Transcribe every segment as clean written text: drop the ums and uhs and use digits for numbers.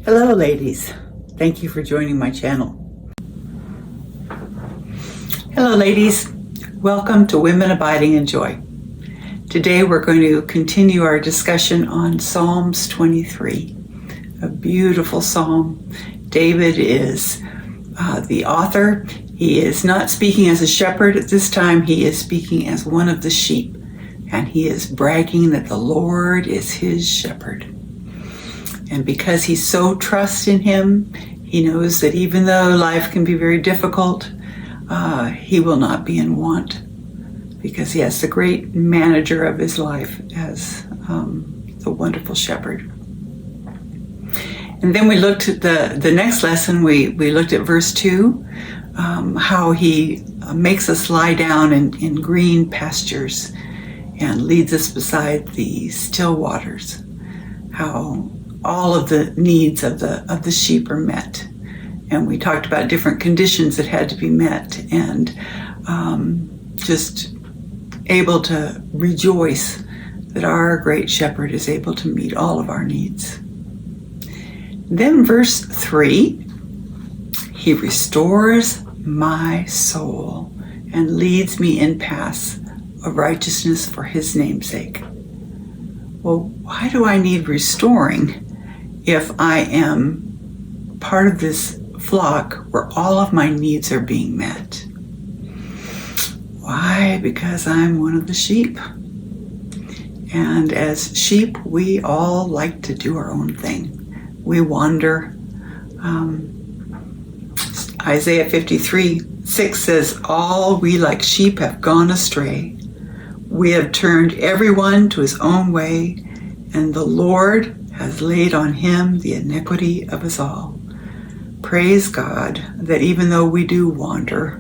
Hello ladies, thank you for joining my channel. Hello ladies, welcome to Women Abiding in Joy. Today we're going to continue our discussion on Psalms 23, a beautiful psalm. David is the author. He is not speaking as a shepherd at this time, he is speaking as one of the sheep, and he is bragging that the Lord is his shepherd. And because he so trusts in him, he knows that even though life can be very difficult, he will not be in want, because he has the great manager of his life as the wonderful shepherd. And then we looked at the next lesson, we looked at verse 2, how he makes us lie down in green pastures and leads us beside the still waters, how all of the needs of the sheep are met. And we talked about different conditions that had to be met, and just able to rejoice that our great shepherd is able to meet all of our needs. Then verse 3, he restores my soul and leads me in paths of righteousness for his name's sake. Well, why do I need restoring if I am part of this flock where all of my needs are being met? Why? Because I'm one of the sheep. And as sheep, we all like to do our own thing. We wander. Isaiah 53:6 says, "All we like sheep have gone astray. We have turned everyone to his own way, and the Lord has laid on him the iniquity of us all." Praise God that even though we do wander,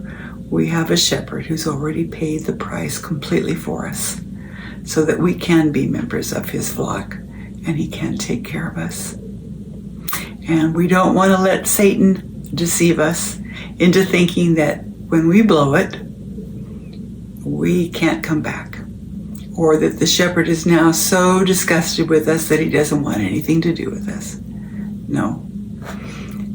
we have a shepherd who's already paid the price completely for us, so that we can be members of his flock and he can take care of us. And we don't want to let Satan deceive us into thinking that when we blow it, we can't come back, or that the shepherd is now so disgusted with us that he doesn't want anything to do with us. No.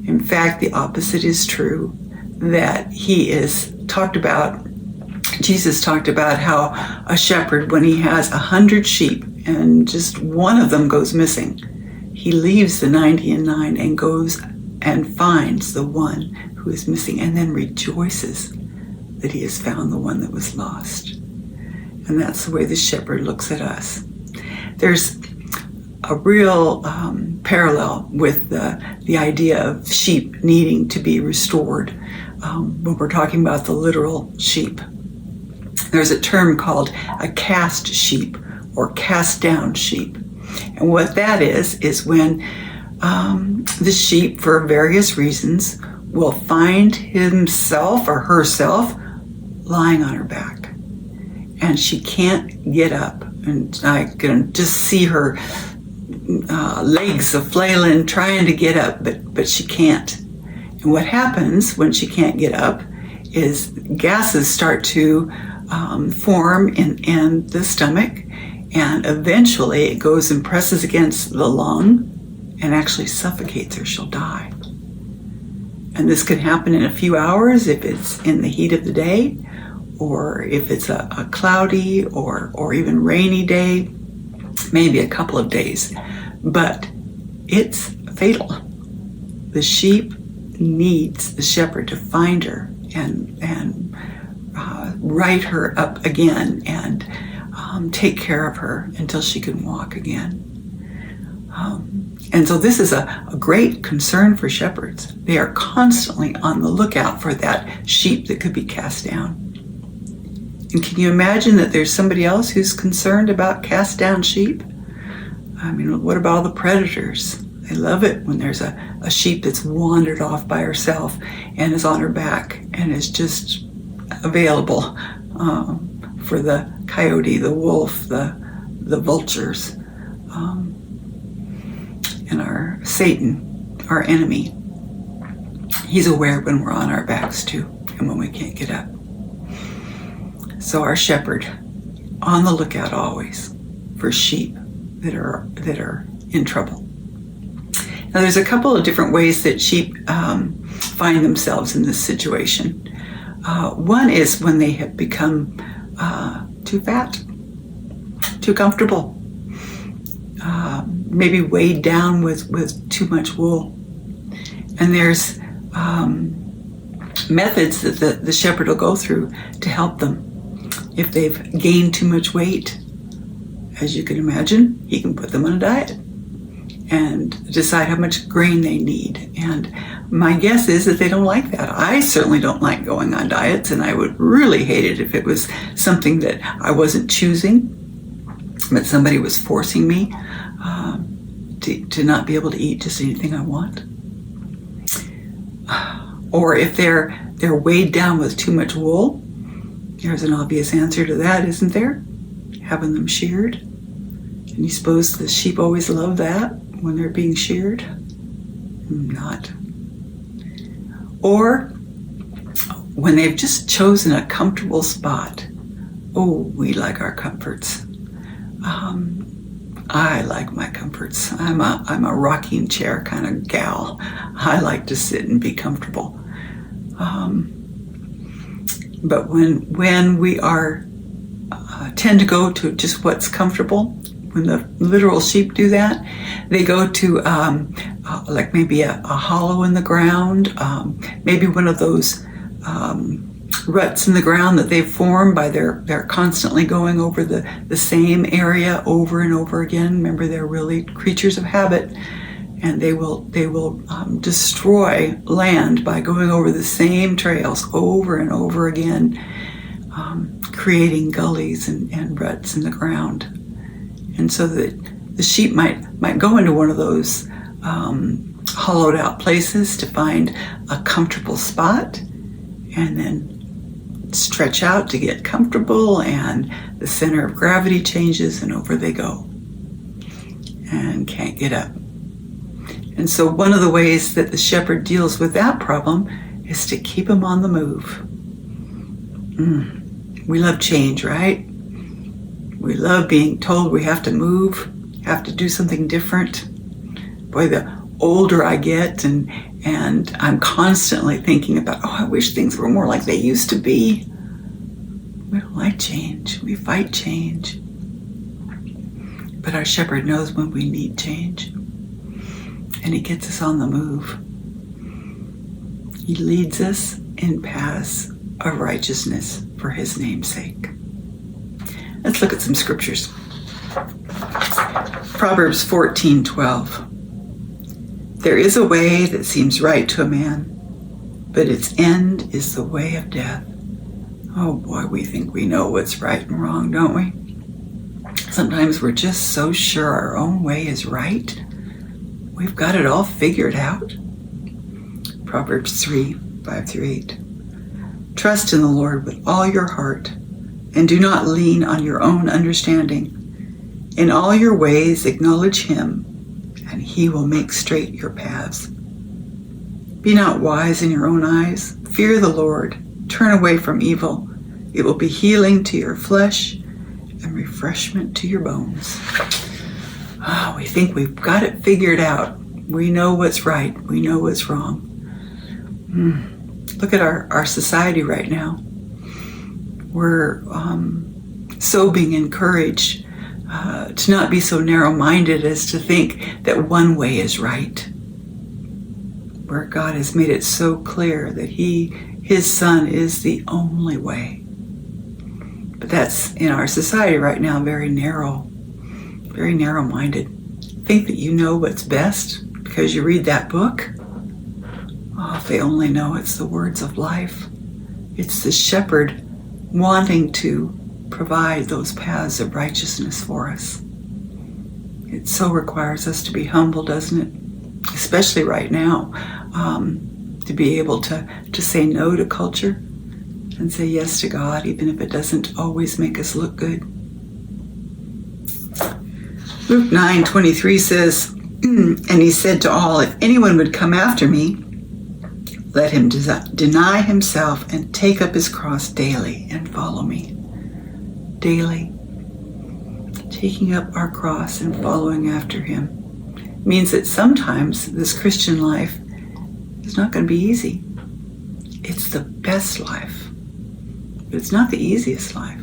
In fact, the opposite is true, that he is talked about, Jesus talked about how a shepherd, when he has 100 sheep and just one of them goes missing, he leaves the 99 and goes and finds the one who is missing, and then rejoices that he has found the one that was lost. And that's the way the shepherd looks at us. There's a real parallel with the idea of sheep needing to be restored when we're talking about the literal sheep. There's a term called a cast sheep or cast down sheep. And what that is when the sheep, for various reasons, will find himself or herself lying on her back, and she can't get up, and I can just see her legs a-flailing trying to get up, but she can't. And what happens when she can't get up is gases start to form in the stomach, and eventually it goes and presses against the lung and actually suffocates her. She'll die. And this can happen in a few hours if it's in the heat of the day, or if it's a cloudy or even rainy day, maybe a couple of days. But it's fatal. The sheep needs the shepherd to find her and right her up again and take care of her until she can walk again. And so this is a great concern for shepherds. They are constantly on the lookout for that sheep that could be cast down. And can you imagine that there's somebody else who's concerned about cast down sheep? I mean, what about all the predators? They love it when there's a sheep that's wandered off by herself and is on her back and is just available for the coyote, the wolf, the vultures, and our Satan, our enemy. He's aware when we're on our backs too, and when we can't get up. So our shepherd, on the lookout always for sheep that are in trouble. Now, there's a couple of different ways that sheep find themselves in this situation. One is when they have become too fat, too comfortable, maybe weighed down with too much wool. And there's methods that the shepherd will go through to help them. If they've gained too much weight, as you can imagine, he can put them on a diet and decide how much grain they need. And my guess is that they don't like that. I certainly don't like going on diets, and I would really hate it if it was something that I wasn't choosing, but somebody was forcing me to not be able to eat just anything I want. Or if they're weighed down with too much wool, there's an obvious answer to that, isn't there? Having them sheared. And you suppose the sheep always love that when they're being sheared? Not. Or when they've just chosen a comfortable spot. Oh, we like our comforts. I like my comforts. I'm a rocking chair kind of gal. I like to sit and be comfortable. But when we tend to go to just what's comfortable, when the literal sheep do that, they go to like maybe a hollow in the ground, maybe one of those ruts in the ground that they've formed by they're constantly going over the same area over and over again. Remember, they're really creatures of habit, and they will destroy land by going over the same trails over and over again, creating gullies and ruts in the ground. And so that the sheep might go into one of those hollowed out places to find a comfortable spot, and then stretch out to get comfortable, and the center of gravity changes and over they go and can't get up. And so one of the ways that the shepherd deals with that problem is to keep them on the move. We love change, right? We love being told we have to move, have to do something different. Boy, the older I get and I'm constantly thinking about, I wish things were more like they used to be. We don't like change. We fight change. But our shepherd knows when we need change. And he gets us on the move. He leads us in paths of righteousness for his name's sake. Let's look at some scriptures. Proverbs 14:12. There is a way that seems right to a man, but its end is the way of death. Oh boy, we think we know what's right and wrong, don't we? Sometimes we're just so sure our own way is right. We've got it all figured out. Proverbs 3:5-8. Trust in the Lord with all your heart, and do not lean on your own understanding. In all your ways acknowledge him, and he will make straight your paths. Be not wise in your own eyes. Fear the Lord. Turn away from evil. It will be healing to your flesh and refreshment to your bones. We think we've got it figured out. We know what's right. We know what's wrong. Look at our society right now. We're so being encouraged to not be so narrow-minded as to think that one way is right, where God has made it so clear that his son is the only way. But that's, in our society right now, very narrow-minded. Think that you know what's best because you read that book? Oh, if they only know it's the words of life. It's the shepherd wanting to provide those paths of righteousness for us. It so requires us to be humble, doesn't it? Especially right now, to be able to say no to culture and say yes to God, even if it doesn't always make us look good. Luke 9:23 says, and he said to all, if anyone would come after me, let him deny himself and take up his cross daily and follow me. Daily. Taking up our cross and following after him. means that sometimes this Christian life is not going to be easy. It's the best life, but it's not the easiest life.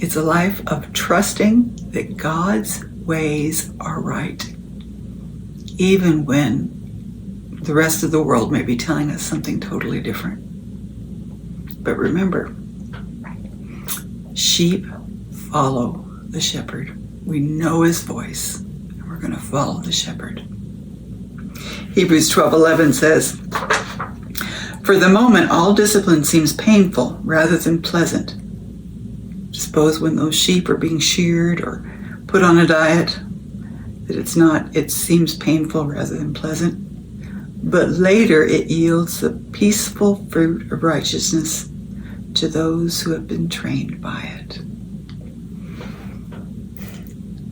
It's a life of trusting that God's ways are right, even when the rest of the world may be telling us something totally different. But remember, sheep follow the shepherd. We know his voice, and we're going to follow the shepherd. Hebrews 12:11 says, "For the moment, all discipline seems painful rather than pleasant." Suppose when those sheep are being sheared or put on a diet, that it seems painful rather than pleasant. But later it yields the peaceful fruit of righteousness to those who have been trained by it.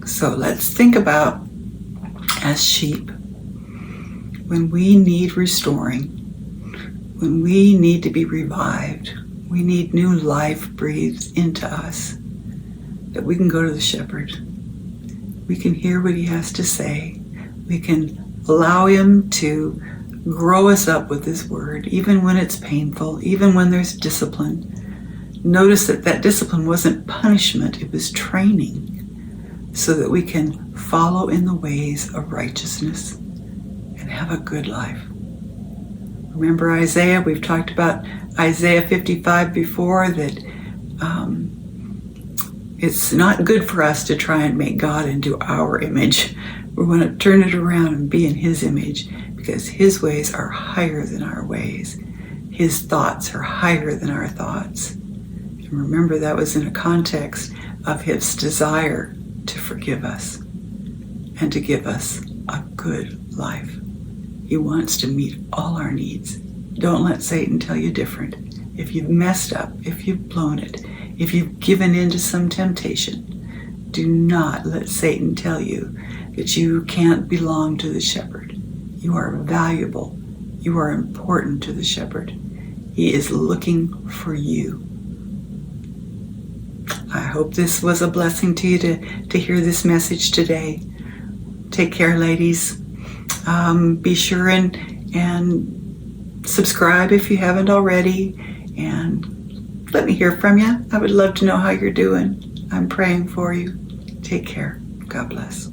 So let's think about, as sheep, when we need restoring, when we need to be revived, we need new life breathed into us, that we can go to the shepherd. We can hear what he has to say. We can allow him to grow us up with his word, even when it's painful, even when there's discipline. Notice that discipline wasn't punishment, it was training, so that we can follow in the ways of righteousness and have a good life. Remember Isaiah? We've talked about Isaiah 55 before, that it's not good for us to try and make God into our image. We want to turn it around and be in his image, because his ways are higher than our ways. His thoughts are higher than our thoughts. And remember, that was in a context of his desire to forgive us and to give us a good life. He wants to meet all our needs. Don't let Satan tell you different. If you've messed up, if you've blown it, if you've given in to some temptation, do not let Satan tell you that you can't belong to the shepherd. You are valuable. You are important to the shepherd. He is looking for you. I hope this was a blessing to you to hear this message today. Take care, ladies. Be sure and subscribe if you haven't already, and let me hear from you. I would love to know how you're doing. I'm praying for you. Take care. God bless.